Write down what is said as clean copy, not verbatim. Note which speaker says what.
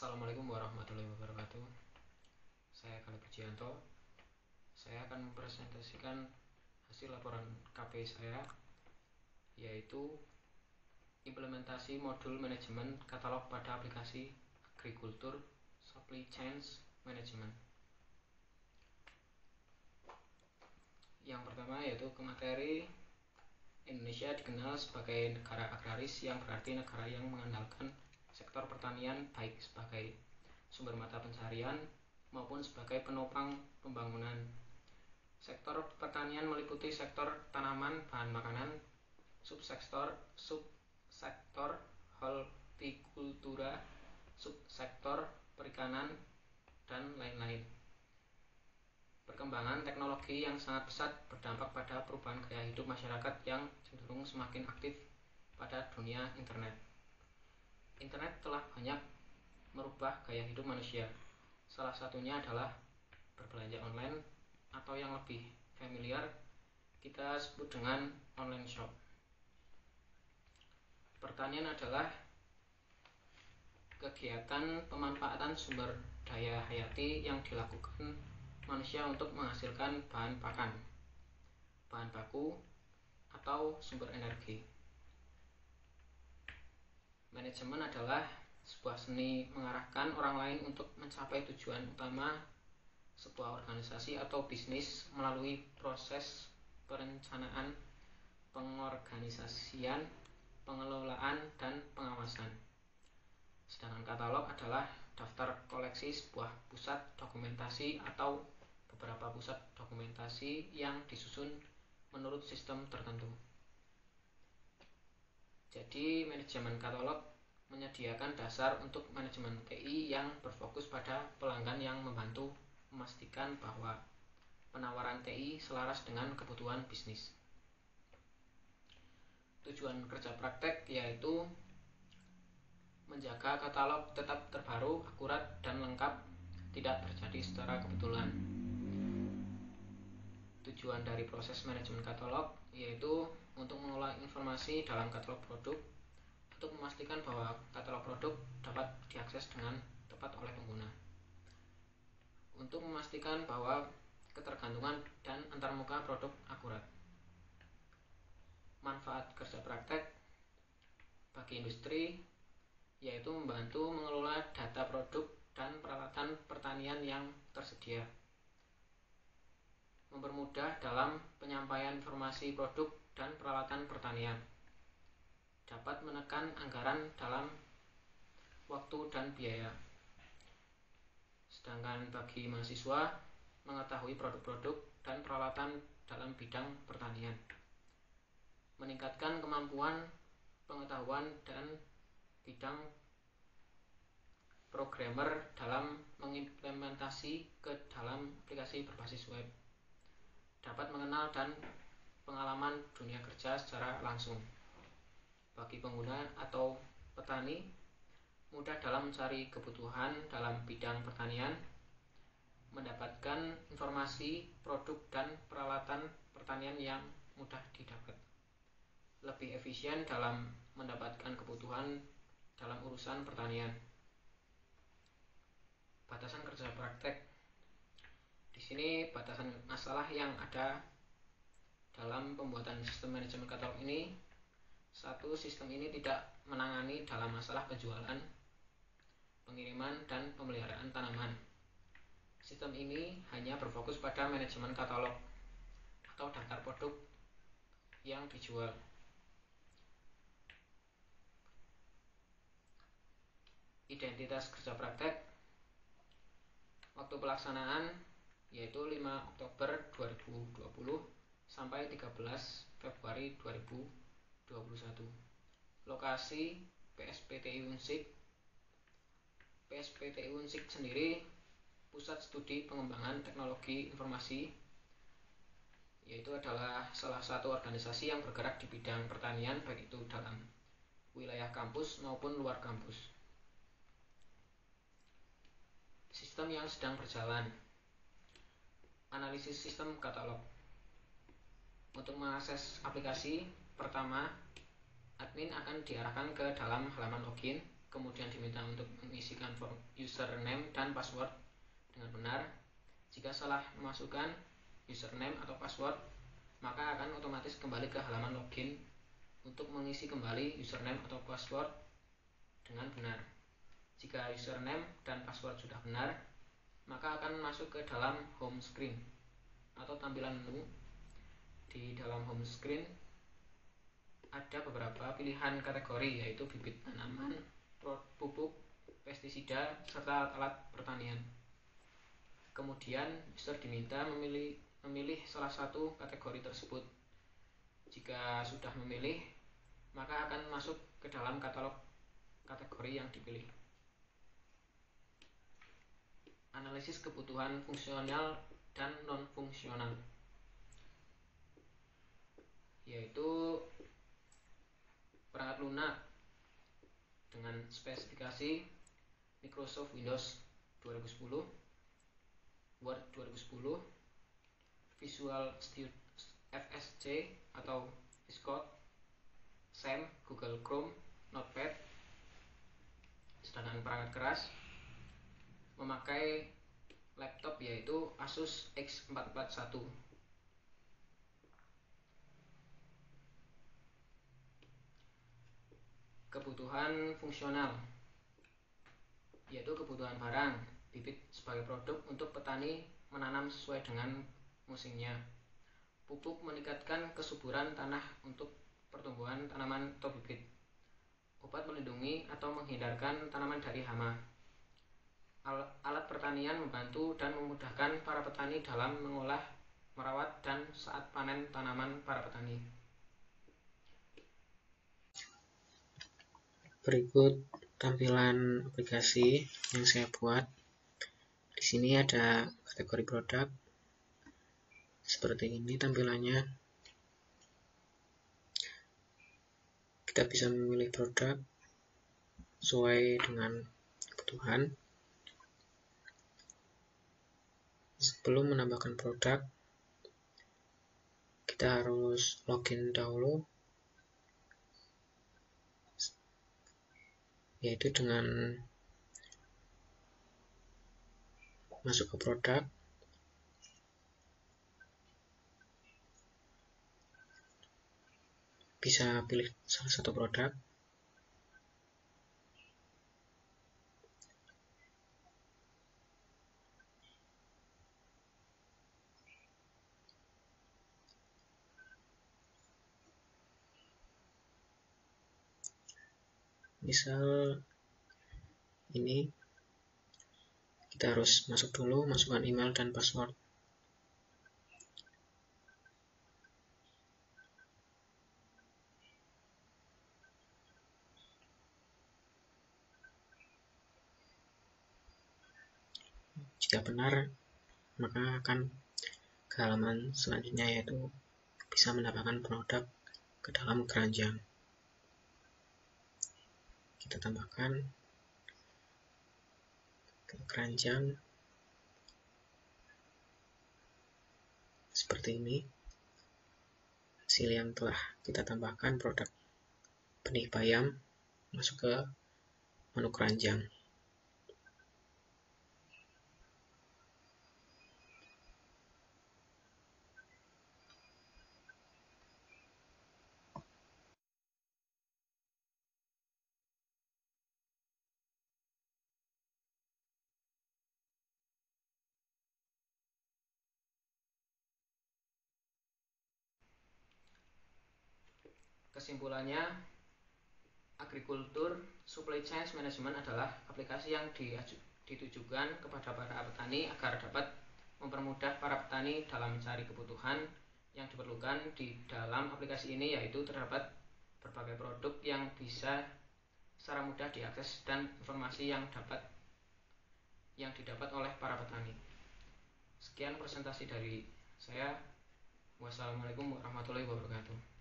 Speaker 1: Assalamualaikum warahmatullahi wabarakatuh. Saya Khalid Pujianto. Saya akan mempresentasikan hasil laporan KP saya, yaitu implementasi modul manajemen katalog pada aplikasi agrikultur supply chains management. Yang pertama yaitu ke materi. Indonesia dikenal sebagai negara agraris, yang berarti negara yang mengandalkan sektor pertanian baik sebagai sumber mata pencarian maupun sebagai penopang pembangunan. Sektor pertanian meliputi sektor tanaman bahan makanan, subsektor hortikultura, subsektor perikanan, dan lain-lain. Perkembangan teknologi yang sangat pesat berdampak pada perubahan gaya hidup masyarakat yang cenderung semakin aktif pada dunia internet. Internet telah banyak merubah gaya hidup manusia. Salah satunya adalah berbelanja online, atau yang lebih familiar kita sebut dengan online shop. Pertanian adalah kegiatan pemanfaatan sumber daya hayati yang dilakukan manusia untuk menghasilkan bahan pakan, bahan baku, atau sumber energi. Manajemen adalah sebuah seni mengarahkan orang lain untuk mencapai tujuan utama sebuah organisasi atau bisnis melalui proses perencanaan, pengorganisasian, pengelolaan, dan pengawasan. Sedangkan katalog adalah daftar koleksi sebuah pusat dokumentasi atau beberapa pusat dokumentasi yang disusun menurut sistem tertentu. Jadi, manajemen katalog menyediakan dasar untuk manajemen TI yang berfokus pada pelanggan, yang membantu memastikan bahwa penawaran TI selaras dengan kebutuhan bisnis. Tujuan kerja praktek yaitu menjaga katalog tetap terbaru, akurat, dan lengkap, tidak terjadi secara kebetulan. Tujuan dari proses manajemen katalog yaitu untuk mengolah informasi dalam katalog produk, untuk memastikan bahwa katalog produk dapat diakses dengan tepat oleh pengguna, untuk memastikan bahwa ketergantungan dan antarmuka produk akurat. Manfaat kerja praktek bagi industri yaitu membantu mengelola data produk dan peralatan pertanian yang tersedia, mempermudah dalam penyampaian informasi produk dan peralatan pertanian, dapat menekan anggaran dalam waktu dan biaya. Sedangkan bagi mahasiswa, mengetahui produk-produk dan peralatan dalam bidang pertanian, meningkatkan kemampuan pengetahuan dan bidang programmer dalam mengimplementasi ke dalam aplikasi berbasis web, dapat mengenal dan pengalaman dunia kerja secara langsung. Bagi pengguna atau petani, mudah dalam mencari kebutuhan dalam bidang pertanian, mendapatkan informasi produk dan peralatan pertanian yang mudah didapat, lebih efisien dalam mendapatkan kebutuhan dalam urusan pertanian. Batasan kerja praktek. Di sini batasan masalah yang ada dalam pembuatan sistem manajemen katalog ini. 1. Sistem ini tidak menangani dalam masalah penjualan, pengiriman, dan pemeliharaan tanaman. Sistem ini hanya berfokus pada manajemen katalog atau daftar produk yang dijual. Identitas kerja praktek. Waktu pelaksanaan yaitu 5 Oktober 2020 sampai 13 Februari 2021. Lokasi PSPTI Unsik. PSPTI Unsik sendiri pusat studi pengembangan teknologi informasi, yaitu adalah salah satu organisasi yang bergerak di bidang pertanian, baik itu dalam wilayah kampus maupun luar kampus. Sistem yang sedang berjalan. Analisis sistem katalog. Untuk mengakses aplikasi, pertama, admin akan diarahkan ke dalam halaman login, kemudian diminta untuk mengisikan form username dan password dengan benar. Jika salah memasukkan username atau password, maka akan otomatis kembali ke halaman login untuk mengisi kembali username atau password dengan benar. Jika username dan password sudah benar, maka akan masuk ke dalam home screen atau tampilan menu. Di dalam home screen ada beberapa pilihan kategori, yaitu bibit tanaman, pupuk, pestisida, serta alat pertanian. Kemudian user diminta memilih salah satu kategori tersebut. Jika sudah memilih, maka akan masuk ke dalam katalog kategori yang dipilih. Analisis kebutuhan fungsional dan non-fungsional, yaitu perangkat lunak dengan spesifikasi Microsoft Windows 2010, Word 2010, Visual Studio FSC atau Xcode, SAM, Google Chrome, Notepad. Sedangkan perangkat keras memakai laptop yaitu Asus X441. Kebutuhan fungsional, yaitu kebutuhan barang, bibit sebagai produk untuk petani menanam sesuai dengan musimnya. Pupuk meningkatkan kesuburan tanah untuk pertumbuhan tanaman atau bibit. Obat melindungi atau menghindarkan tanaman dari hama. Alat pertanian membantu dan memudahkan para petani dalam mengolah, merawat, dan saat panen tanaman para petani. Berikut tampilan aplikasi yang saya buat. Di sini ada kategori produk. Seperti ini tampilannya. Kita bisa memilih produk sesuai dengan kebutuhan. Sebelum menambahkan produk, kita harus login dahulu, yaitu dengan masuk ke produk, bisa pilih salah satu produk. Misal ini, kita harus masuk dulu, masukkan email dan password. Jika benar, maka akan ke halaman selanjutnya, yaitu bisa menambahkan produk ke dalam keranjang. Kita tambahkan ke keranjang seperti ini. Hasil yang telah kita tambahkan, produk benih bayam, masuk ke menu keranjang. Kesimpulannya, Agrikultur Supply Chain Management adalah aplikasi yang ditujukan kepada para petani agar dapat mempermudah para petani dalam mencari kebutuhan yang diperlukan. Di dalam aplikasi ini yaitu terdapat berbagai produk yang bisa secara mudah diakses dan informasi yang didapat oleh para petani. Sekian presentasi dari saya. Wassalamualaikum warahmatullahi wabarakatuh.